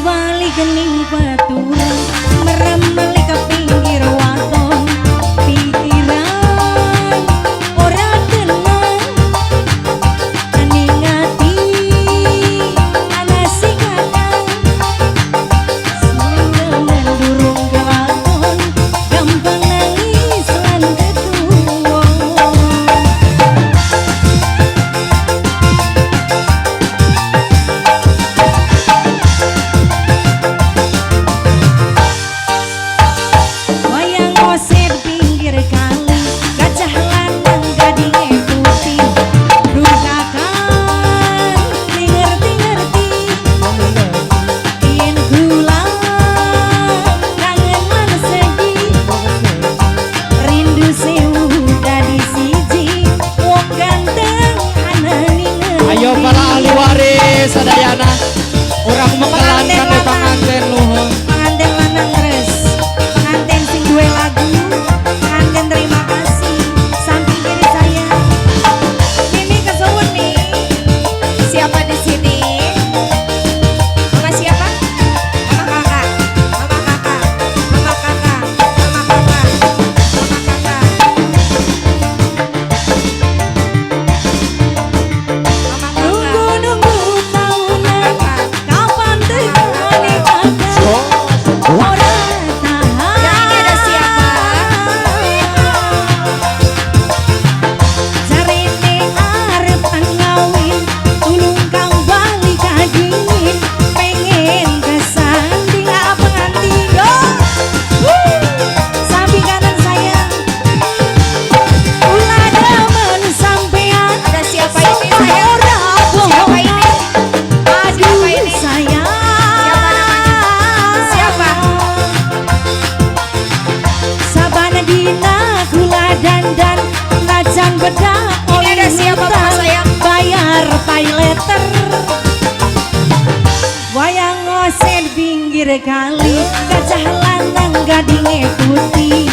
balik kening peturang merem balik ke pinggir waton pikiran ora tenang aning ati ana sing kadang senengan durung kelakon gampang nangis lan ketuwo. Ayo para ahli waris sadayana urang mengkelankan panganten luhur. Pengantin lanang res, pengantin sing duwe lagu, pengantin terima kasih. Samping kiri saya, Mimi kesuwun nih. Siapa di sini? Mama siapa? Mama kakak, mama kakak, mama kakak, mama kakak, mama kakak. Nunggu tahunan, kapan tekane kakak? Ora tahan. Nah, ini ada siapa? Jarene arep ngawin, tulung kang balik kagingin, pengen kesanding pengantin. Samping kanan saya, ulah demen sampean. Ada siapa ini saya? Siapa ini? Siapa ini? Saya. Siapa namanya? Siapa? Sabana dina kula dandan najan bedak. Ini ada siapa mama sayang? Bayar pay letter. Wayang ngosen pinggir kali, gajah lanang gadinge putih.